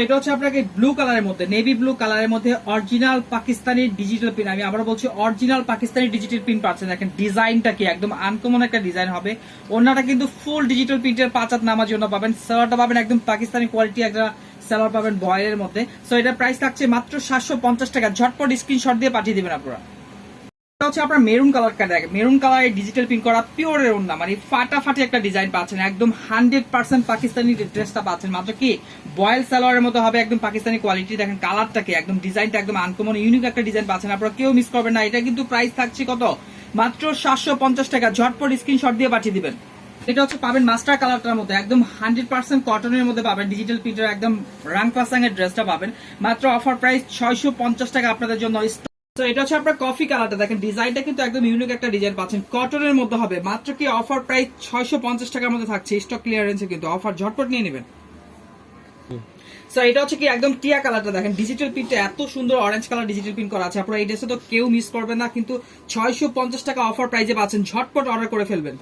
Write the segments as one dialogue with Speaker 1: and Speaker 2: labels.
Speaker 1: এটা হচ্ছে আপনাকে ব্লু কালারের মধ্যে, নেভি ব্লু কালারের মধ্যে অরিজিনাল পাকিস্তানি ডিজিটাল প্রিন্ট। আমি আবার বলছি অরিজিনাল পাকিস্তানি ডিজিটাল প্রিন্ট পাচ্ছেন। দেখেন ডিজাইনটা কি একদম আনকমন একটা ডিজাইন হবে। ওনাটা কিন্তু ফুল ডিজিটাল প্রিন্টের 5 হাত নামার জন্য পাবেন। সালোয়ারটা পাবেন একদম পাকিস্তানি কোয়ালিটি একটা সালোয়ার পাবেন বয়েলের মধ্যে। সো এটা প্রাইস থাকছে মাত্র 750 টাকা। ঝটপট স্ক্রিনশট দিয়ে পাঠিয়ে দিবেন আপনারা। হচ্ছে আপনার মেরুন কালারটা দেখেন, মেরুন কালারে ডিজিটাল প্রিন্ট করা পিওরের ওন্না, মানে ফাটাফাটি একটা ডিজাইন পাচ্ছেন। একদম 100% পাকিস্তানি ড্রেসটা পাচ্ছেন। মাত্র কি বয়েল সালোয়ারের মতো হবে, একদম পাকিস্তানি কোয়ালিটি। দেখেন কালারটা কি একদম, ডিজাইনটা একদম আনকমন ইউনিক একটা ডিজাইন পাচ্ছেন। আপনারা কেউ মিস করবেন না। এটা কিন্তু প্রাইস থাকছে কত? মাত্র 750 টাকা। ঝটপট স্ক্রিনশট দিয়ে পাঠিয়ে দিবেন। এটা হচ্ছে পাবেন মাস্টার কালারটার মধ্যে, একদম 100% কটনের মধ্যে পাবেন। ডিজিটাল প্রিন্টের একদম রাং পাসাং এর ড্রেসটা পাবেন মাত্র অফার প্রাইস 650 টাকা আপনাদের জন্য। তো এটা হচ্ছে আপনার কফি কালারটা, দেখেন ডিজাইনটা কিন্তু একদম ইউনিক একটা ডিজাইন পাচ্ছেন। কটনের মধ্যে হবে, মাত্র কি অফার প্রাইস 650 টাকার মধ্যে থাকছে। স্টক ক্লিয়ারেন্সে কিন্তু অফার, ঝটপট নিয়ে নেবেন। সো এটা হচ্ছে কি একদম টিয়া কালারটা, দেখেন ডিজিটাল প্রিন্টে এত সুন্দর অরেঞ্জ কালার ডিজিটাল প্রিন্ট করা আছে। আপনারা এই ড্রেসে তো কেউ মিস করবেন না, কিন্তু 650 টাকা অফার প্রাইসে পাচ্ছেন। ঝটপট অর্ডার করে ফেলবেন।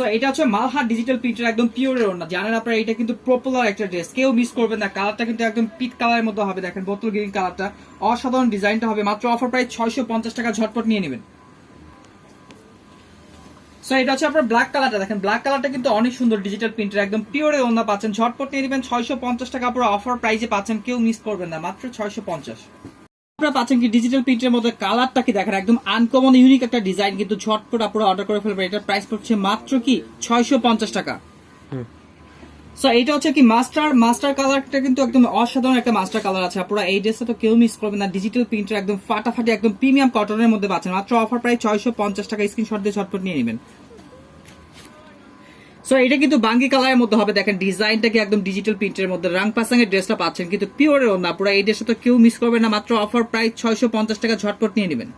Speaker 1: সো এটা হচ্ছে মালহার ডিজিটাল প্রিন্টের একদম পিওরের ওড়না। জানেন আপনারা এটা কিন্তু পপুলার একটা ড্রেস, কেউ মিস করবেন না। কালারটা কিন্তু একদম পিট কালারের মতো হবে, দেখেন বোতল গ্রিন কালারটা, অসাধারণ ডিজাইনটা হবে। মাত্র অফার প্রাইস 650 টাকা। ঝটপট নিয়ে নেবেন। সো এটা হচ্ছে আপনার ব্ল্যাক কালারটা, দেখেন ব্ল্যাক কালারটা কিন্তু অনেক সুন্দর ডিজিটাল প্রিন্টের একদম পিওরের ওড়না পাচ্ছেন। ঝটপট নিয়ে নেবেন। 650 টাকা পুরো অফার প্রাইসে পাচ্ছেন, কেউ মিস করবেন না। মাত্র 650। আপনারা পাচ্ছেন কি ডিজিটাল প্রিন্টের মধ্যে, কালারটা কি দেখেন একদম আনকমন ইউনিক একটা ডিজাইন, কিন্তু ঝটপট আপনারা অর্ডার করে ফেলবেন। এটার প্রাইস পড়ছে মাত্র কি 650 টাকা। সো এটা হচ্ছে কি মাস্টার কালারটা কিন্তু একদম অসাধারণ একটা মাস্টার কালার আছে। আপনারা এই ড্রেসটা তো কেউ মিস করবেন না। ডিজিটাল প্রিন্টের একদম ফাটাফাটি একদম প্রিমিয়াম কটনের মধ্যে পাচ্ছেন। মাত্র অফার প্রাইস 650 টাকা। স্ক্রিনশট দিয়ে ঝটপট নিয়ে নেবেন। সো এটা কিন্তু বাঙ্গি কালারের মধ্যে হবে, দেখেন ডিজাইনটা কি একদম ডিজিটাল প্রিন্টের মধ্যে রাং পাসাং এর ড্রেসটা পাচ্ছেন, কিন্তু পিওরের না। পুরো এই ড্রেসটা তো কেউ মিস করবে না। মাত্র অফার প্রাইস 650 টাকা। ঝটপট নিয়ে নেবেন।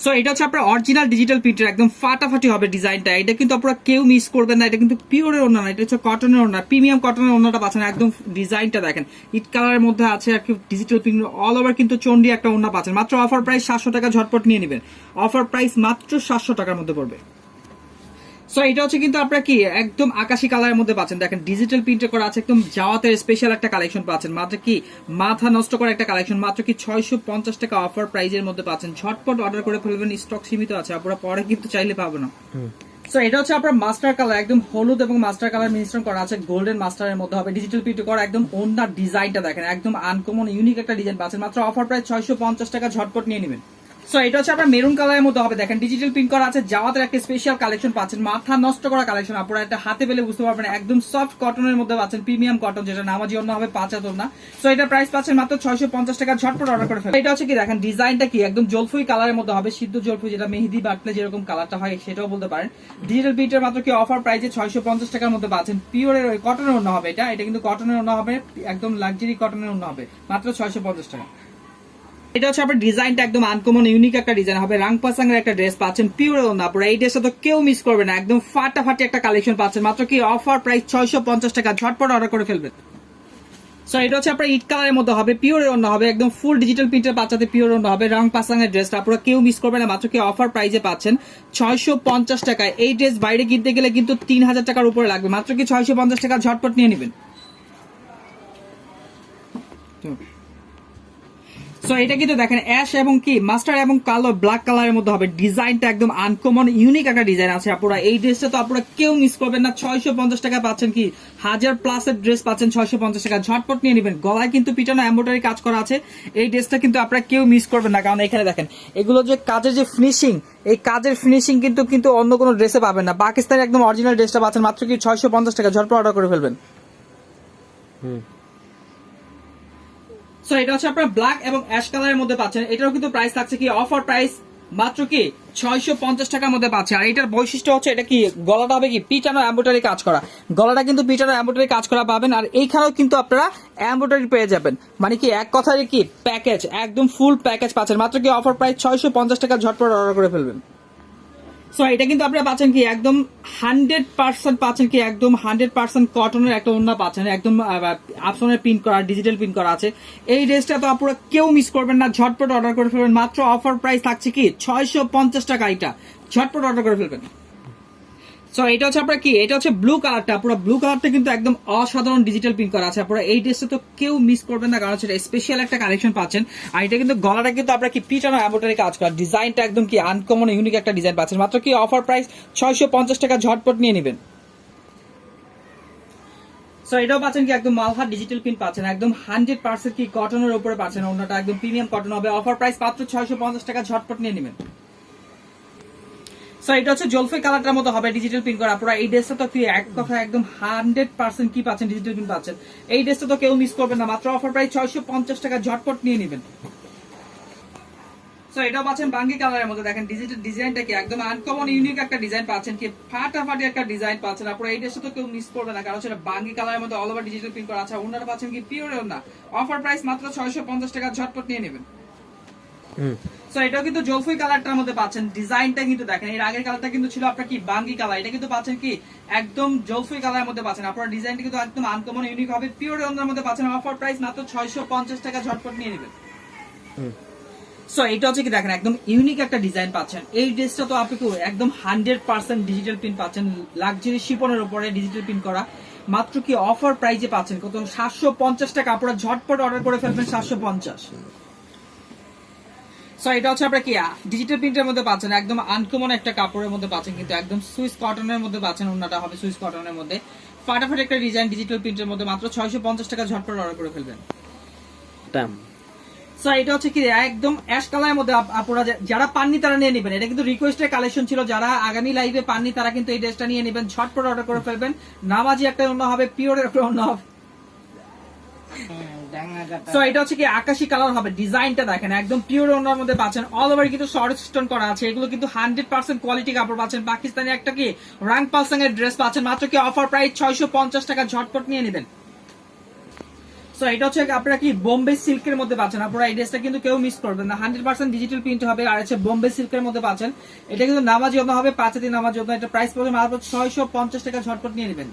Speaker 1: সো এটা হচ্ছে আপনার অরিজিনাল ডিজিটাল প্রিন্টের একদম ফাটাফাটি হবে ডিজাইনটা। এটা কিন্তু আপনারা কেউ মিস করবেন না। এটা কিন্তু পিওরের ওড়না না, এটা হচ্ছে কটনের ওড়না, প্রিমিয়াম কটনের ওড়নাটা পাচ্ছেন। একদম ডিজাইনটা দেখেন ইট কালারের মধ্যে আছে আর কি ডিজিটাল প্রিন্ট অল ওভার কিন্তু চন্ডি একটা ওড়না পাচ্ছেন। মাত্র অফার প্রাইস 700 টাকা। ঝটপট নিয়ে নেবেন। অফার প্রাইস মাত্র 700 টাকার মধ্যে পড়বে। সো এটা হচ্ছে কিন্তু আপনারা কি একদম আকাশি কালারের মধ্যে পাচ্ছেন। দেখেন ডিজিটাল প্রিন্টে করা আছে, একদম জাওয়াতের স্পেশাল একটা কালেকশন পাচ্ছেন। মাত্র কি মাথা নষ্ট করা একটা কালেকশন, মাত্র কি 650 টাকা অফার প্রাইজের মধ্যে পাচ্ছেন। ঝটপট অর্ডার করে ফেলবেন, স্টক সীমিত আছে, আপনারা পরে কিন্তু চাইলে পাবেন না। সো এটা হচ্ছে আপনার মাস্টার কালার, একদম হলুদ এবং মাস্টার কালার মিশ্রণ করা আছে, গোল্ডেন মাস্টারের মধ্যে হবে। ডিজিটাল প্রিন্ট করা একদম ওনার ডিজাইনটা দেখেন একদম আনকমন ইউনিক একটা ডিজাইন পাচ্ছেন। মাত্র অফার প্রাইস 650 টাকা। ঝটপট নিয়ে নেবেন। সো এটা হচ্ছে আপনার মেরুন কালারের মধ্যে হবে, দেখেন ডিজিটাল প্রিন্ট করা আছে, জাওয়াতের একটা স্পেশাল কালেকশন পাচ্ছেন। মাথা নষ্ট করা কালেকশন, আপনারা এটা হাতে পেলে বুঝতে পারবেন। একদম সফট কটনের মধ্যে পাচ্ছেন, প্রিমিয়াম কটন, যেটা নামাজি অন্য হবে 5 হাত না। সো এটা প্রাইস পাচ্ছেন মাত্র 650 টাকা। ঝটপট অর্ডার করে ফেলেন। এটা হচ্ছে কি দেখেন ডিজাইনটা কি একদম জলফুই কালারের মধ্যে হবে, সিদ্ধ জলফুই, যেটা মেহেদি বাটলে যেরকম কালারটা হয় সেটাও বলতে পারেন। ডিজিটাল প্রিন্টের মাত্র কি অফার প্রাইসে 650 টাকার মধ্যে পাচ্ছেন। পিওরের কটনের অন্য হবে, এটা কিন্তু কটনের অন্য হবে, একদম লাক্সারি কটনের অন্য হবে। মাত্র 650 টাকা। এটা হচ্ছে আপনার ডিজাইনটা একদম আনকমন ইউনিক একটা ডিজাইন হবে। রাং পাসাং এর একটা ড্রেস পাচ্ছেন পিওর না। আপনারা এই ড্রেসটা তো কেউ মিস করবে না, একদম ফাটাফাটি একটা কালেকশন পাচ্ছেন। মাত্র কি অফার প্রাইস 650 টাকা। ঝটপট অর্ডার করে ফেলবেন। সো এটা হচ্ছে আপনার ইট কালারের মধ্যে হবে, পিওরের অন্য হবে, একদম ফুল ডিজিটাল প্রিন্টের বাচ্চাদের পিওর অন্য হবে। রাং পাসাং এর ড্রেসটা আপনারা কেউ মিস করবে না। মাত্র কি অফার প্রাইসে পাচ্ছেন 650 টাকায়। এই ড্রেস বাইরে কিনতে গেলে কিন্তু 3000 টাকার উপরে লাগবে। মাত্র কি 650 টাকা। ঝটপট নিয়ে নেবেন। সো এটা কিন্তু দেখেন অ্যাশ এবং কি মাস্টার এবং কালো ব্ল্যাক কালারের মধ্যে হবে। ডিজাইনটা একদম আনকমন ইউনিক একটা ডিজাইন আছে। আপনারা এই ড্রেসটা তো আপনারা কেউ মিস করবেন না। 650 টাকা পাচ্ছেন কি 1000+ এর ড্রেস পাচ্ছেন 650 টাকা। ঝটপট নিয়ে নেবেন। গলায় কিন্তু পিটানো এমব্রয়ডারি কাজ করা আছে। এই ড্রেসটা কিন্তু আপনারা কেউ মিস করবেন না, কারণ এখানে দেখেন এগুলো যে কাজের যে ফিনিশিং, এই কাজের ফিনিশিং কিন্তু অন্য কোনো ড্রেসে পাবেন না। পাকিস্তানি একদম অরিজিনাল ড্রেসটা পাচ্ছেন মাত্র কি 650 টাকা। ঝটপট অর্ডার করে ফেলবেন। সো এটা হচ্ছে আপনার ব্ল্যাক এবং অ্যাশ কালারের মধ্যে পাচ্ছেন। এটারও কিন্তু প্রাইস থাকছে কি অফার প্রাইস মাত্র কি 650 টাকার মধ্যে পাচ্ছে। আর এটার বৈশিষ্ট্য হচ্ছে এটা কি গলাটা হবে কি পিটানো এমব্রয়ডারি কাজ করা, গলাটা কিন্তু পিটানো এমব্রয়ডারি কাজ করা পাবেন। আর এইখানেও কিন্তু আপনারা এমব্রয়ডারি পেয়ে যাবেন, মানে কি এক কথায় কি প্যাকেজ, একদম ফুল প্যাকেজ পাচ্ছেন। মাত্র কি অফার প্রাইস 650 টাকা। ঝটপট অর্ডার করে ফেলবেন। সো এটা কিন্তু আপনারা পাচ্ছেন কি একদম 100% পাচ্ছেন কি একদম 100% কটনের একটা ওড়না পাচ্ছেন, একদম আপসনের প্রিন্ট করা, ডিজিটাল প্রিন্ট করা আছে। এই ড্রেসটা তো আপনারা কেউ মিস করবেন না। ঝটপট অর্ডার করে ফেলবেন। মাত্র অফার প্রাইস থাকছে কি 650 টাকা। এটা ঝটপট অর্ডার করে ফেলবেন। সো এটা হচ্ছে আপনার কি, এটা হচ্ছে ব্লু কালারটা, পুরো ব্লু কালারটা কিন্তু একদম অসাধারণ ডিজিটাল প্রিন্ট করা আছে। আপনারা এই ড্রেসটা তো কেউ মিস করবেন না, কারণ হচ্ছে স্পেশাল একটা কালেকশন পাচ্ছেন। আর এটা কিন্তু গলাটা কিন্তু আপনার কি পিটানো এমব্রয়ডারি কাজ করা, ডিজাইনটা একদম কি আনকমন ইউনিক একটা ডিজাইন পাচ্ছেন। মাত্র কি অফার প্রাইস 650 টাকা, ঝটপট নিয়ে নেবেন। সো এটাও পাচ্ছেন কি একদম মালহার ডিজিটাল প্রিন্ট পাচ্ছেন, একদম 100% কি কটনের উপরে পাচ্ছেন, ওনাটা একদম প্রিমিয়াম কটন হবে। অফার প্রাইস মাত্র 650 টাকা, ঝটপট নিয়ে নেবেন। সো এটা হচ্ছে জলফাই কালারটার মতো হবে ডিজিটাল প্রিন্ট করা। আপনারা এই ড্রেসটা তো কি এক কথা একদম 100% কি পাচ্ছেন, ডিজিটাল প্রিন্ট পাচ্ছেন। এই ড্রেসটা তো কেউ মিস করবেন না, মাত্র অফার প্রাইস 650 টাকা, ঝটপট নিয়ে নেবেন। সো এটাও পাচ্ছেন বাঙ্গি কালারের মধ্যে, দেখেন ডিজিটাল ডিজাইনটা কি একদম আনকমন ইউনিক একটা ডিজাইন পাচ্ছেন, কি ফাটাফাটি একটা ডিজাইন পাচ্ছেন। আপনারা এই ড্রেসটা তো কেউ মিস করবে না, কারণ সেটা বাঙ্গি কালারের মধ্যে অল ওভার ডিজিটাল প্রিন্ট করা আছে। ওনারা পাচ্ছেন কি পিওর ওনা, অফার প্রাইস মাত্র 650 টাকা, ঝটপট নিয়ে নেবেন। সো এটাও কিন্তু জলফুই কালারটার মধ্যে পাচ্ছেন, ডিজাইনটা কিন্তু দেখেন, এর আগের কালারটা কিন্তু ছিল আপনার কি বাঙ্গি কালার, এটা কিন্তু পাচ্ছেন কি একদম জলফুই কালারের মধ্যে পাচ্ছেন। আপনার ডিজাইনটা কিন্তু একদম আনকমন ইউনিক হবে, পিওর ওনার মধ্যে পাচ্ছেন। অফার প্রাইস মাত্র 650 টাকা, ঝটপট নিয়ে নেবেন। সো এটা হচ্ছে কি দেখেন একদম ইউনিক একটা ডিজাইন পাচ্ছেন। এই ড্রেসটা তো আপনি একদম 100% ডিজিটাল প্রিন্ট পাচ্ছেন, লাক্সারি শিপনের উপরে ডিজিটাল প্রিন্ট করা। মাত্র কি অফার প্রাইজে পাচ্ছেন কত, 750 টাকা। আপনারা ঝটপট অর্ডার করে ফেলবেন 750। সো এটা হচ্ছে আপনার কি ডিজিটাল প্রিন্টের মধ্যে পাচ্ছেন, একদম আনকমন একটা কাপড়ের মধ্যে পাচ্ছেন, কিন্তু একদম সুইস কটনের মধ্যে পাচ্ছেন। ওনাটা হবে সুইস কটনের মধ্যে, ফাটাফাটি একটা ডিজাইন ডিজিটাল প্রিন্টের মধ্যে, মাত্র 650 টাকা, ঝটপট অর্ডার করে ফেলবেন। সো এটা হচ্ছে কি একদম অ্যাশ কালারের মধ্যে, আপনারা যারা পাননি তারা নিয়ে নেবেন। এটা কিন্তু রিকোয়েস্টের কালেকশন ছিল, যারা আগামী লাইভে পাননি তারা কিন্তু এই ড্রেসটা নিয়ে নেবেন, ঝটপট অর্ডার করে ফেলবেন। নামাজি একটা অন্য হবে, পিওর একটা অন্য হবে। সো এটা হচ্ছে কি আকাশি কালার হবে, ডিজাইনটা দেখেন একদম পিওর ওনার মধ্যে পাচ্ছেন, অল ওভার কিন্তু শর্ট স্টোন করা আছে। এগুলো কিন্তু 100% কোয়ালিটি কাপড় পাচ্ছেন, পাকিস্তানি একটা কি রাং পালসাং এর ড্রেস পাচ্ছেন। মাত্র কি অফার প্রাইস 650 টাকা, ঝটপট নিয়ে নেবেন। সো এটা হচ্ছে আপনারা কি বোম্বে সিল্কের মধ্যে পাচ্ছেন। আপনারা এই ড্রেসটা কিন্তু কেউ মিস করবেন না, 100% ডিজিটাল প্রিন্ট হবে, আর হচ্ছে বোম্বে সিল্কের মধ্যে পাচ্ছেন। এটা কিন্তু নামাজি ওনা হবে, 5 দিন নামাজি ওনা। এটা প্রাইস পড়বে মাত্র 650 টাকা, ঝটপট নিয়ে নেবেন।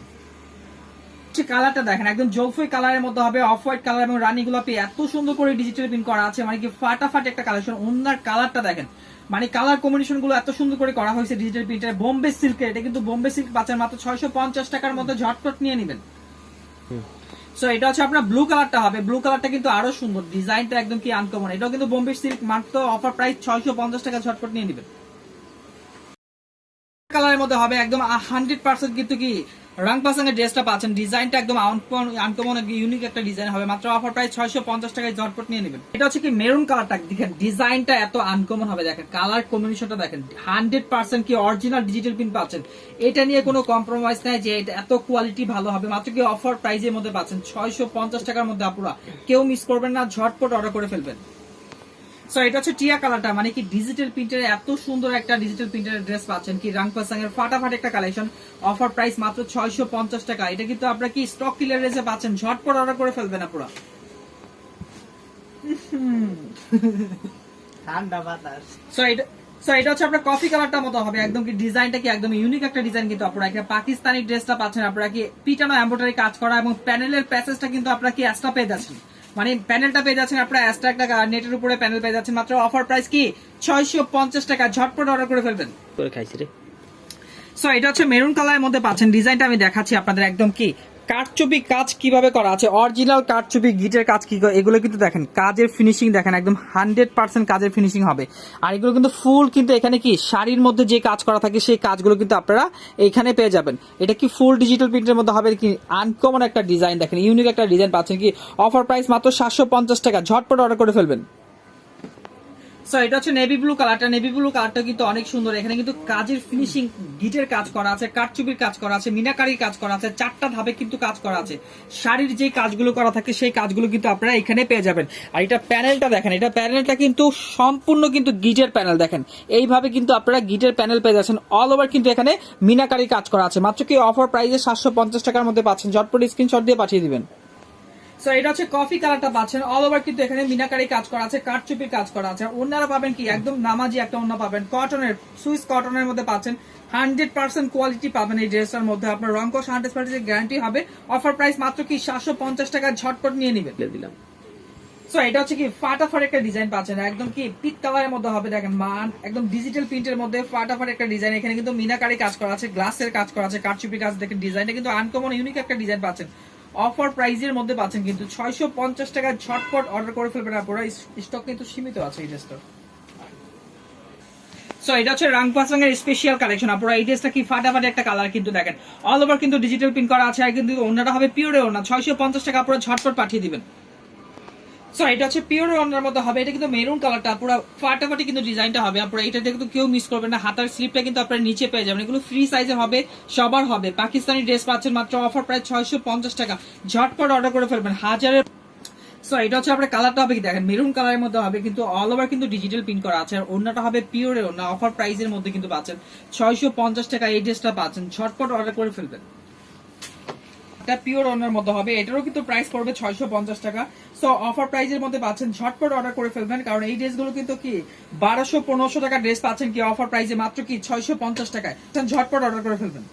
Speaker 1: কালারটা দেখেন একদম জলফুই কালারের মধ্যে হবে, অফ হোয়াইট কালার এবং রানী গোলাপি, এত সুন্দর করে ডিজিটাল প্রিন্ট করা আছে, মানে কি ফাটাফাটি একটা কালেকশন। ওনার কালারটা দেখেন, মানে কালার কম্বিনেশন গুলো এত সুন্দর করে করা হয়েছে ডিজিটাল প্রিন্টের। বোম্বে সিল্কের, এটা কিন্তু বোম্বে সিল্ক পাচ্ছেন মাত্র 650 টাকার মধ্যে, ঝটপট নিয়ে নেবেন। সো এটা হচ্ছে আপনার ব্লু কালারটা হবে, ব্লু কালারটা কিন্তু আরো সুন্দর, ডিজাইনটা একদম কি আনকমন। এটাও কিন্তু বোম্বে সিল্ক, মাত্র অফার প্রাইস 650 টাকা, ঝটপট নিয়ে নেবেন। কালারের মধ্যে হবে একদম 100% কিন্তু কি রাং পাসাং এর ড্রেসটা পাচ্ছেন, ডিজাইনটা একদম আনকমন ইউনিক একটা ডিজাইন হবে, মাত্র অফার প্রাইস 650 টাকায়, ঝটপট নিয়ে নেবেন। এটা হচ্ছে কি মেরুন কালারটা, দেখেন ডিজাইনটা এত আনকমন হবে, দেখেন কালার কম্বিনেশনটা দেখেন, 100% কি অরিজিনাল ডিজিটাল প্রিন্ট পাচ্ছেন। এটা নিয়ে কোনো কম্প্রোমাইজ নাই যে এটা এত কোয়ালিটি ভালো হবে। মাত্র কি অফার প্রাইজের মধ্যে পাচ্ছেন 650 টাকার মধ্যে। আপনারা কেউ মিস করবেন না, ঝটপট অর্ডার করে ফেলবেন। সো এটা হচ্ছে টিয়া কালারটা, মানে কি ডিজিটাল প্রিন্টের এত সুন্দর একটা ডিজিটাল প্রিন্টের ড্রেস পাচ্ছেন, কি রাং পাসাং এর ফাটাফাটি একটা কালেকশন। অফার প্রাইস মাত্র 650 টাকা। এটা কিন্তু আপনারা কি স্টক ক্লিয়ারেন্সে পাচ্ছেন, ঝটপট অর্ডার করে ফেলবেন আপনারা।
Speaker 2: ঠান্ডা বাতাস।
Speaker 1: সো এটা হচ্ছে আপনার কফি কালারটার মতো হবে, একদম কি ডিজাইনটা কি একদম ইউনিক একটা ডিজাইন, কিন্তু আপনারা একটা পাকিস্তানি ড্রেসটা পাচ্ছেন। আপনারা কি পিটানো এমব্রয়ডারি কাজ করা এবং প্যানেলের প্যাসেজটা কিন্তু আপনারা কি এক্সট্রা পেয়ে যাচ্ছেন, মানে প্যানেলটা পেয়ে যাচ্ছেন আপনারা এক্সট্রা একটা নেটের উপরে প্যানেল পেয়ে যাচ্ছেন। মাত্র অফার প্রাইস কি 650 টাকা, ঝটপট অর্ডার করে ফেলবেন।
Speaker 2: খাইছি রে।
Speaker 1: সো এটা হচ্ছে মেরুন কালারের মধ্যে পাচ্ছেন, ডিজাইনটা আমি দেখাচ্ছি আপনাদের, একদম কি কারচুপি কাজ কিভাবে করা আছে, অরিজিনাল কারচুপি গিটের কাজ কি, এগুলো কিন্তু দেখেন কাজের ফিনিশিং দেখেন, একদম 100% কাজের ফিনিশিং হবে। আর এগুলো কিন্তু ফুল কিন্তু এখানে কি শাড়ির মধ্যে যে কাজ করা থাকে সেই কাজগুলো কিন্তু আপনারা এখানে পেয়ে যাবেন। এটা কি ফুল ডিজিটাল প্রিন্টের মধ্যে হবে, কি আনকমন একটা ডিজাইন দেখেন, ইউনিক একটা ডিজাইন পাচ্ছেন। কি অফার প্রাইস মাত্র 750 টাকা, ঝটপট অর্ডার করে ফেলবেন। সো এটা হচ্ছে নেভি ব্লু কালারটা, নেভি ব্লু কালারটা কিন্তু অনেক সুন্দর। এখানে কিন্তু কাজের ফিনিশিং গিটের কাজ করা আছে, কারচুপির কাজ করা আছে, মিনাকারির কাজ করা আছে, 4টা ধাপে কিন্তু কাজ করা আছে। শাড়ির যে কাজগুলো করা থাকে সেই কাজগুলো কিন্তু আপনারা এখানে পেয়ে যাবেন। আর এটা প্যানেলটা দেখেন, এটা প্যানেলটা কিন্তু সম্পূর্ণ কিন্তু গিটের প্যানেল দেখেন, এইভাবে কিন্তু আপনারা গিটের প্যানেল পেয়ে যাচ্ছেন। অল ওভার কিন্তু এখানে মিনাকারি কাজ করা আছে। মাত্র কি অফার প্রাইসে 750 টাকার মধ্যে পাচ্ছেন, ঝটপট স্ক্রিনশট দিয়ে পাঠিয়ে দিবেন। সো এটা হচ্ছে কফি কালারটা পাচ্ছেন, অল ওভার কিন্তু এখানে মিনাকারি কাজ করা আছে, কারচুপির কাজ করা আছে। ওনারা পাবেন কি একদম নামাজি একটা ওনা পাবেন, কটনের সুইস কটনের মধ্যে পাচ্ছেন, 100% কোয়ালিটি পাবেন এই ড্রেসটার মধ্যে। আপনার রংকশ 100% গ্যারান্টি হবে। অফার প্রাইস মাত্র কি 750 টাকা, ঝটপট নিয়ে নেবেন।
Speaker 2: দিলাম।
Speaker 1: সো এটা হচ্ছে কি ফাটাফাট একটা ডিজাইন পাচ্ছেন, একদম কি পিট কালারের মধ্যে হবে, দেখেন মান একদম ডিজিটাল প্রিন্টের মধ্যে ফাটাফাট একটা ডিজাইন। এখানে কিন্তু মিনাকারি কাজ করা আছে, গ্লাসের কাজ করা আছে, কারচুপি কাজ, দেখেন ডিজাইনটা কিন্তু আনকমন ইউনিক একটা ডিজাইন পাচ্ছেন। অফার প্রাইজের মধ্যে পাচ্ছেন কিন্তু 650 টাকা, ঝটপট অর্ডার করে ফেলবেন আপনারা, স্টক কিন্তু সীমিত আছে এই ড্রেসটা। সো এটা হচ্ছে রাংপাসাং এর স্পেশাল কালেকশন। আপনারা এই ড্রেসটা কি ফাটাফাটি একটা কালার, কিন্তু দেখেন অল ওভার কিন্তু ডিজিটাল প্রিন্ট করা আছে, আর কিন্তু ওনাটা হবে পিওরে ওনা। 650 টাকা আপনারা ঝটপট পাঠিয়ে দিবেন। সো এটা হচ্ছে পিওর ওনার মধ্যে হবে, এটা কিন্তু মেরুন কালারটা পুরো ফাটাফাটি কিন্তু ডিজাইনটা হবে। আপনারা এটা কিন্তু কেউ মিস করবেন না, হাতার স্লিপটা কিন্তু আপনারা নিচে পেয়ে যাবেন, এগুলো ফ্রি সাইজে হবে, সবার হবে। পাকিস্তানি ড্রেস পাচ্ছেন মাত্র অফার প্রাইস 650 টাকা, ঝটপট অর্ডার করে ফেলবেন হাজারের। সো এটা হচ্ছে আপনার কালারটা হবে কি দেখেন মেরুন কালারের মধ্যে হবে, কিন্তু অল ওভার কিন্তু ডিজিটাল প্রিন্ট করা আছে, আর ওনাটা হবে পিওর ওনা। অফার প্রাইসের মধ্যে কিন্তু পাচ্ছেন 650 টাকা, এই ড্রেসটা পাচ্ছেন, ঝটপট অর্ডার করে ফেলবেন। এটা পিওর ওনার মধ্যে হবে, এটারও কিন্তু প্রাইস পড়বে 650 টাকা। সো অফার প্রাইজের মধ্যে পাচ্ছেন, ঝটপট অর্ডার করে ফেলবেন, কারণ এই ড্রেসগুলো কিন্তু কি 1200-1500 টাকা ড্রেস পাচ্ছেন কি অফার প্রাইজে মাত্র কি 650 টাকায়, ঝটপট অর্ডার করে ফেলবেন।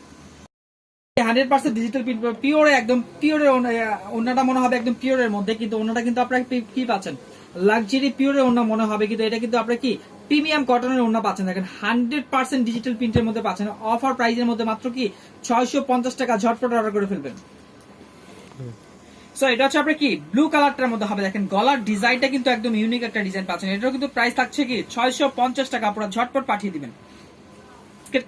Speaker 1: 100% ডিজিটাল প্রিন্ট, পিওরে একদম পিওরে ওনাটা মনে হবে একদম পিওরের মধ্যে, কিন্তু ওনাটা কিন্তু আপনারা কি পাচ্ছেন লাক্সারি পিওরে ওনা মনে হবে, কিন্তু এটা কিন্তু আপনারা কি প্রিমিয়াম কটনের ওনা পাচ্ছেন। দেখেন 100% ডিজিটাল প্রিন্টের মধ্যে পাচ্ছেন, অফার প্রাইজের মধ্যে মাত্র কি 650 টাকা, ঝটপট অর্ডার করে ফেলবেন। সো এটা হচ্ছে আপনার কি ব্লু কালারটার মধ্যে হবে, দেখেন গলার ডিজাইনটা কিন্তু একদম ইউনিক একটা ডিজাইন পাচ্ছেন, এটাও কিন্তু প্রাইস থাকছে কি 650 টাকা, আপনারা ঝটপট পাঠিয়ে দিবেন।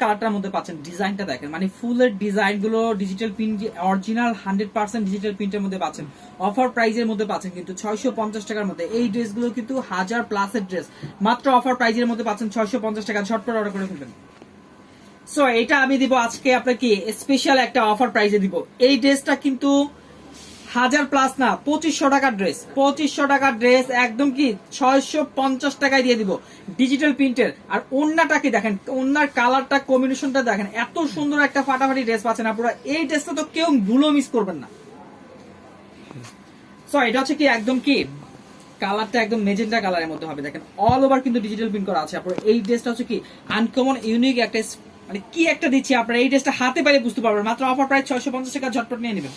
Speaker 1: কালারটার মধ্যে পাচ্ছেন, ডিজাইনটা দেখেন মানে ফুলের ডিজাইন গুলো ডিজিটাল প্রিন্ট, অরিজিনাল 100% ডিজিটাল প্রিন্টের মধ্যে পাচ্ছেন, অফার প্রাইজের মধ্যে পাচ্ছেন কিন্তু 650 টাকার মধ্যে। এই ড্রেসগুলো কিন্তু 1000+ ড্রেস, মাত্র অফার প্রাইজের মধ্যে পাচ্ছেন 650 টাকা, ঝটপট অর্ডার করে ফেলবেন। সো এটা আমি দিব আজকে আপনার কি স্পেশাল একটা অফার প্রাইজে দিব। এই ড্রেসটা কিন্তু 1000+ না, 2500 টাকার ড্রেস, 2500 টাকার ড্রেস একদম কি 650 টাকায় দিয়ে দিব ডিজিটাল প্রিন্টের। আর ওন্নাটা কি দেখেন, ওন্নার কালারটা কম্বিনেশনটা দেখেন, এত সুন্দর একটা ফাটাফাটি ড্রেস পাচ্ছেন আপনারা, এই ড্রেসটা তো কেউ ভুলও মিস করবেন না। সো এটা হচ্ছে কি একদম কি কালারটা একদম মেজেন্টা কালারের মধ্যে হবে, দেখেন অল ওভার কিন্তু ডিজিটাল প্রিন্ট করা আছে। আপনারা এই ড্রেসটা হচ্ছে কি আনকমন ইউনিক একটা, মানে কি একটা দিচ্ছি আপনারা, এই ড্রেসটা হাতে পাইলে বুঝতে পারবেন, মাত্র অফার প্রাইস 650 টাকা, ঝটপট নিয়ে নেবেন।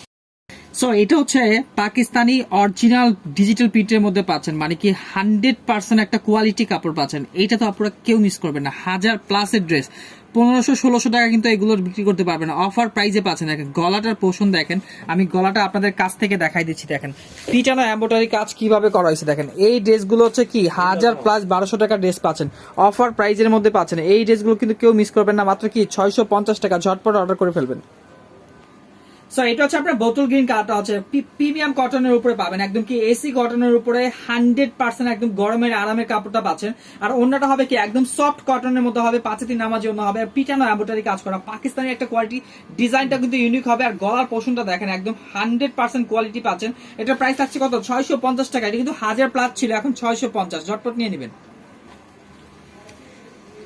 Speaker 1: সো এটা হচ্ছে পাকিস্তানি অরিজিনাল ডিজিটাল প্রিন্টের মধ্যে পাচ্ছেন, মানে কি 100% একটা কোয়ালিটি কাপড় পাচ্ছেন, এইটা তো আপনারা কেউ মিস করবেন না। 1000+ এর ড্রেস 1500-1600 টাকা কিন্তু এগুলো বিক্রি করতে পারবেন, অফার প্রাইজে পাচ্ছেন। দেখেন গলাটার পোষণ দেখেন, আমি গলাটা আপনাদের কাছ থেকে দেখাই দিচ্ছি, দেখেন পিটানো এমব্রয়ডারি কাজ কিভাবে করা হয়েছে। দেখেন এই ড্রেসগুলো হচ্ছে কি 1000+ 1200 টাকা ড্রেস পাচ্ছেন, অফার প্রাইজের মধ্যে পাচ্ছেন। এই ড্রেসগুলো কিন্তু কেউ মিস করবেন না, মাত্র কি 650 টাকা, ঝটপট অর্ডার করে ফেলবেন। সো এটা হচ্ছে আপনার বোতল গ্রিন কালারটা হচ্ছে প্রিমিয়াম কটনের উপরে পাবেন, একদম কি এসি কটনের উপরে 100% একদম গরমের আরামের কাপড়টা পাচ্ছেন। আর অন্যটা হবে কি একদম সফট কটনের মধ্যে হবে, 5-3 নামাজি অন্য হবে, পিটানো এমব্রয়ডারি কাজ করা, পাকিস্তানি একটা কোয়ালিটি, ডিজাইনটা কিন্তু ইউনিক হবে। আর গলার পোষণটা দেখেন একদম 100% কোয়ালিটি পাচ্ছেন। এটা প্রাইস থাকছে কত 650 টাকা, এটা কিন্তু 1000+ ছিল, এখন 650, ঝটপট নিয়ে নেবেন।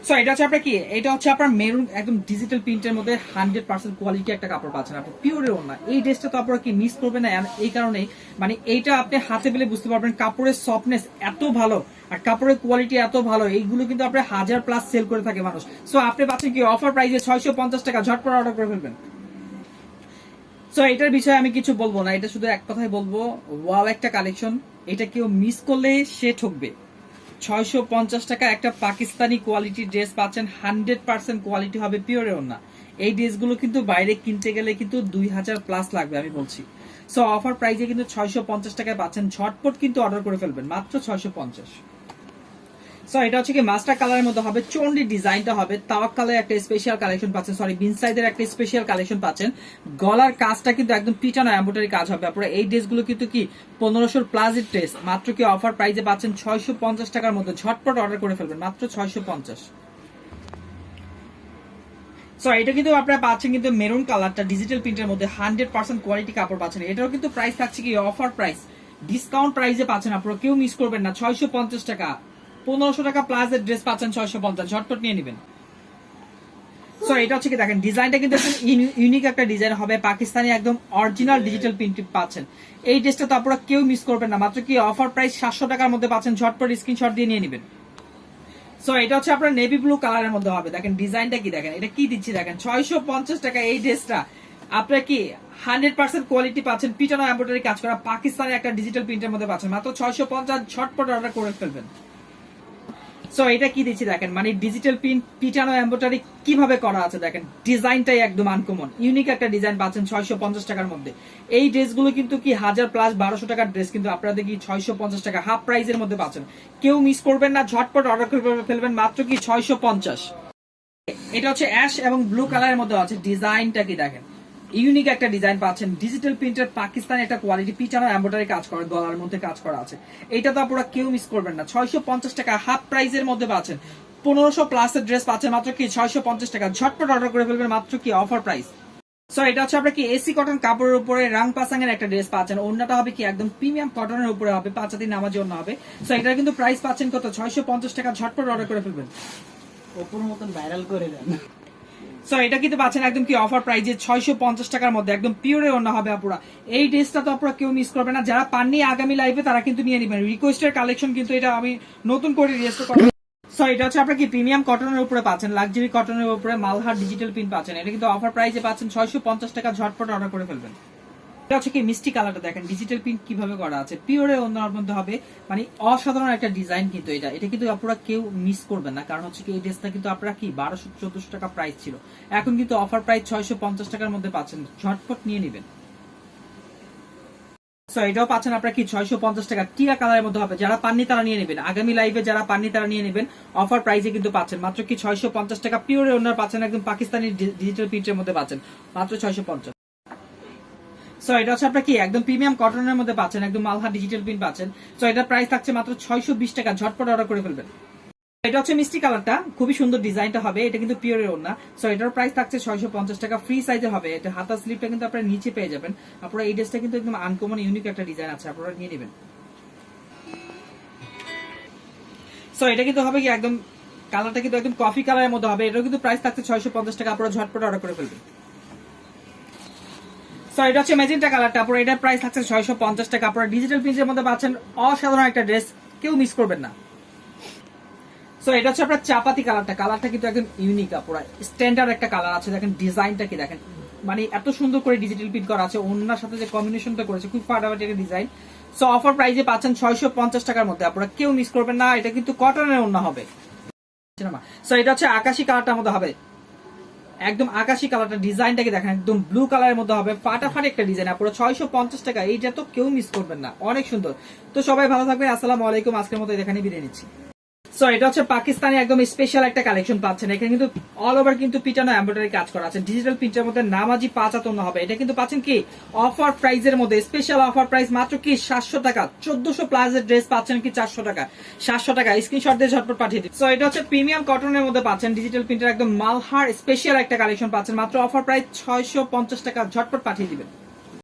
Speaker 1: সো এটা হচ্ছে আপনার কি, এটা হচ্ছে আপনার মেরুন একদম ডিজিটাল প্রিন্টের মধ্যে 100% কোয়ালিটি একটা কাপড় পাচ্ছেন আপনি, পিওরের ওনা। এই ড্রেসটা তো আপনারা কি মিস করবেন না, এই কারণে মানে এইটা আপনি হাতে পেলে বুঝতে পারবেন কাপড়ের সফটনেস এত ভালো আর কাপড়ের কোয়ালিটি এত ভালো, এইগুলো কিন্তু আপনি 1000+ সেল করে থাকে মানুষ। সো আপনি পাচ্ছেন কি অফার প্রাইসে 650 টাকা, ঝটপট অর্ডার করে ফেলবেন। সো এটার বিষয়ে আমি কিছু বলবো না, এটা শুধু এক কথাই বলবো, ওয়াও একটা কালেকশন, এটা কেউ মিস করলে সে ঠকবে। 650 টাকা একটা পাকিস্তানি কোয়ালিটি ড্রেস পাচ্ছেন, 100% কোয়ালিটি হবে পিওরে ওনা। এই ড্রেসগুলো কিন্তু বাইরে কিনতে গেলে কিন্তু 2000+ লাগবে আমি বলছি। সো অফার প্রাইসে কিন্তু 650 টাকায় পাচ্ছেন, ঝটপট কিন্তু অর্ডার করে ফেলবেন, মাত্র 650। সো এটা হচ্ছে কি মাস্টার কালারের মধ্যে হবে, চন্ডি ডিজাইনটা হবে, তাওয়াক্কালের একটা স্পেশাল কালেকশন পাচ্ছেন, সরি বিনসাইডের একটা স্পেশাল কালেকশন পাচ্ছেন। গলার কাজটা কিন্তু একদম পিটানো এমব্রয়ডারি কাজ হবে। আপনারা এই ড্রেসগুলো কিন্তু কি 1500+ এর ড্রেস, মাত্র কি অফার প্রাইসে পাচ্ছেন 650 টাকার মধ্যে, ঝটপট অর্ডার করে ফেলবেন, মাত্র 650। সো এটা কিন্তু আপনারা পাচ্ছেন কিন্তু মেরুন কালারটা ডিজিটাল প্রিন্টের মধ্যে 100% কোয়ালিটি কাপড় পাচ্ছেন। এটারও কিন্তু প্রাইস থাকছে কি অফার প্রাইস, ডিসকাউন্ট প্রাইসে পাচ্ছেন, আপনারা কেউ মিস করবেন না। 650 টাকা, 1500 টাকা প্লাস এর ড্রেস পাচ্ছেন 650, ঝটপট নিয়ে নেবেন। সো এটা হচ্ছে কি দেখেন ডিজাইনটা কিন্তু ইউনিক একটা ডিজাইন হবে, পাকিস্তানি একদম অরিজিনাল ডিজিটাল প্রিন্ট পাচ্ছেন। এই ড্রেসটা তো আপনারা কেউ মিস করবেন না, মাত্র কি অফার প্রাইস 700 টাকার মধ্যে পাচ্ছেন, ঝটপট স্ক্রিনশট দিয়ে নিয়ে নেবেন। সো এটা হচ্ছে আপনার নেভি ব্লু কালারের মধ্যে হবে, দেখেন ডিজাইনটা কি দেখেন, এটা কি দিচ্ছি দেখেন 650 টাকা এই ড্রেসটা আপনারা কি 100% কোয়ালিটি পাচ্ছেন, পিটানো এমব্রয়ডারি কাজ করা পাকিস্তানি একটা ডিজিটাল প্রিন্টের মধ্যে পাচ্ছেন মাত্র 650, ঝটপট অর্ডার করে ফেলবেন। সো এটা কি দিচ্ছি দেখেন, মানে ডিজিটাল প্রিন্ট পিটানো এমব্রয়ডারি কিভাবে করা আছে দেখেন, ডিজাইনটাই একদম আনকমন, ইউনিক একটা ডিজাইন পাচ্ছেন 650 টাকার মধ্যে। এই ড্রেসগুলো কিন্তু কি 1000 প্লাস 1200 টাকার ড্রেস, কিন্তু আপনাদের কি 650 টাকা হাফ প্রাইসের মধ্যে পাচ্ছেন। কেউ মিস করবেন না, ঝটপট অর্ডার করে ফেলবেন মাত্র কি 650। এটা হচ্ছে অ্যাশ এবং ব্লু কালারের মধ্যে আছে, ডিজাইনটা কি দেখেন, ইউনিক একটা ডিজাইন পাচ্ছেন, ডিজিটাল প্রিন্টের পাকিস্তানি একটা কোয়ালিটি, পিছানো এমব্রয়ডারি কাজ করা, গলার মধ্যে কাজ করা আছে। এটা তো আপনারা কেউ মিস করবেন না, 650 টাকা হাফ প্রাইসের মধ্যে পাচ্ছেন। 1500 প্লাসের ড্রেস পাচ্ছেন মাত্র কি 650 টাকা, ঝটপট অর্ডার করে ফেলবেন মাত্র কি অফার প্রাইস। সো এটা হচ্ছে আপনার কি এসি কটন কাপড়ের উপরে রাং পাসাং এর একটা ড্রেস পাচ্ছেন, ওন্নাটা হবে কি একদম প্রিমিয়াম কটনের উপরে হবে, 5 দিন নামাজ জন্য হবে। সো এটার কিন্তু প্রাইস পাচ্ছেন কত, 650 টাকা, ঝটপট অর্ডার করে ফেলবেন।
Speaker 2: ওপর মতন ভাইরাল করে দেন।
Speaker 1: সো এটা কিন্তু পাচ্ছেন একদম কি অফার প্রাইজে 650 টাকার মধ্যে, একদম পিওরের অন্য হবে আপুরা। এই ড্রেসটা তো আপনারা কেউ মিস করবে না, যারা পাননি আগামী লাইভে তারা কিন্তু নিয়ে নেবেন, রিকোয়েস্টের কালেকশন কিন্তু এটা আমি নতুন করে রিয়েস্ট করব। সো এটা হচ্ছে আপনারা কি প্রিমিয়াম কটনের উপরে পাচ্ছেন, লাক্সারি কটনের উপরে মালহার ডিজিটাল প্রিন্ট পাচ্ছেন, এটা কিন্তু অফার প্রাইজে পাচ্ছেন 650 টাকা, ঝটপট অর্ডার করে ফেলবেন। এটা হচ্ছে কি মিষ্টি কালারটা দেখেন, ডিজিটাল প্রিন্ট কিভাবে করা আছে, পিওরে অন্যর মধ্যে হবে, মানে অসাধারণ একটা ডিজাইন কিন্তু এটা কিন্তু আপনারা কেউ মিস করবেন না, কারণ হচ্ছে কি এই ড্রেসটা কিন্তু আপনারা কি 1200-1400 টাকা প্রাইস ছিল, এখন কিন্তু অফার প্রাইস 650 টাকার মধ্যে পাচ্ছেন, ঝটপট নিয়ে নেবেন। সো এটাও পাচ্ছেন আপনারা কি 650 টাকা, টিয়া কালারের মধ্যে হবে, যারা পাননি তারা নিয়ে নেবেন, আগামী লাইভে যারা পাননি তারা নিয়ে নেবেন, অফার প্রাইসে কিন্তু পাচ্ছেন মাত্র কি 650 টাকা, পিওরে অন্যার পাচ্ছেন, একদম পাকিস্তানি ডিজিটাল প্রিন্টের মধ্যে পাচ্ছেন মাত্র 650। সো এটা হচ্ছে আপনার কি একদম প্রিমিয়াম কটনের মধ্যে পাচ্ছেন, একদম মালহা ডিজিটাল প্রিন্ট পাচ্ছেন। সো এটার প্রাইস থাকছে মাত্র 620 টাকা, ঝটপট অর্ডার করে ফেলবেন। এটা হচ্ছে মিষ্টি কালারটা, খুবই সুন্দর ডিজাইনটা হবে, এটা কিন্তু পিওরের ওড়না। সো এটার প্রাইস থাকছে 650 টাকা, ফ্রি সাইজে হবে, এটা হাতা স্লিপটা কিন্তু আপনারা নিচে পেয়ে যাবেন। আপনারা এই ড্রেসটা কিন্তু একদম আনকমন ইউনিক একটা ডিজাইন আছে, আপনারা নিয়ে নেবেন। সো এটা কিন্তু হবে কি একদম কালারটা কিন্তু একদম কফি কালারের মধ্যে হবে, এটাও কিন্তু প্রাইস থাকছে 650 টাকা, আপনারা ঝটপট অর্ডার করে ফেলবেন। সো এটা হচ্ছে ম্যাজেন্টা কালারটা, আপনারা এটার প্রাইস থাকছে 650 টাকা, আপনারা ডিজিটাল প্রিন্টের মধ্যে পাচ্ছেন, অসাধারণ একটা ড্রেস, কেউ মিস করবেন না। সো এটা হচ্ছে আপনার চাপাতি কালারটা কিন্তু একদম ইউনিক, আপনারা স্ট্যান্ডার্ড একটা কালার আছে, দেখেন ডিজাইনটা কি দেখেন, মানে এত সুন্দর করে ডিজিটাল প্রিন্ট করা আছে, অন্যার সাথে যে কম্বিনেশনটা করেছে খুব ফাটাফাটি একটা ডিজাইন। সো অফার প্রাইসে পাচ্ছেন 650 টাকার মধ্যে, আপনারা কেউ মিস করবেন না, এটা কিন্তু কটনের ওড়না হবে। সো এটা হচ্ছে আকাশি কালারটার মধ্যে হবে, একদম আকাশি কালারটা, ডিজাইনটাকে দেখেন একদম ব্লু কালারের মধ্যে হবে, ফাটাফাটি একটা ডিজাইন, আপনারা 650 টাকা, এইটা তো কেউ মিস করবেন না, অনেক সুন্দর। তো সবাই ভালো থাকবেন, আসসালামু আলাইকুম, আজকের মতো এখানে বিদায় নিচ্ছি। সো এটা হচ্ছে পাকিস্তানি একদম স্পেশাল একটা কালেকশন পাচ্ছেন, এখানে কিন্তু অল ওভার কিন্তু পিটানো এমব্রয়ডারি কাজ করা আছে, ডিজিটাল প্রিন্টের মধ্যে নামাজি 5 হবে, এটা কিন্তু পাচ্ছেন কি অফার প্রাইজের মধ্যে, স্পেশাল অফার প্রাইস মাত্র কি 700 টাকা, 1400 প্লাসের ড্রেস পাচ্ছেন কি 400 টাকা, 700 টাকা, স্ক্রিনশট দিয়ে ঝটপট পাঠিয়ে দিন। সো এটা হচ্ছে প্রিমিয়াম কটনের মধ্যে পাচ্ছেন, ডিজিটাল প্রিন্টের একদম মালহার স্পেশাল একটা কালেকশন পাচ্ছেন, মাত্র অফার প্রাইস 650 টাকা, ঝটপট পাঠিয়ে দিবেন।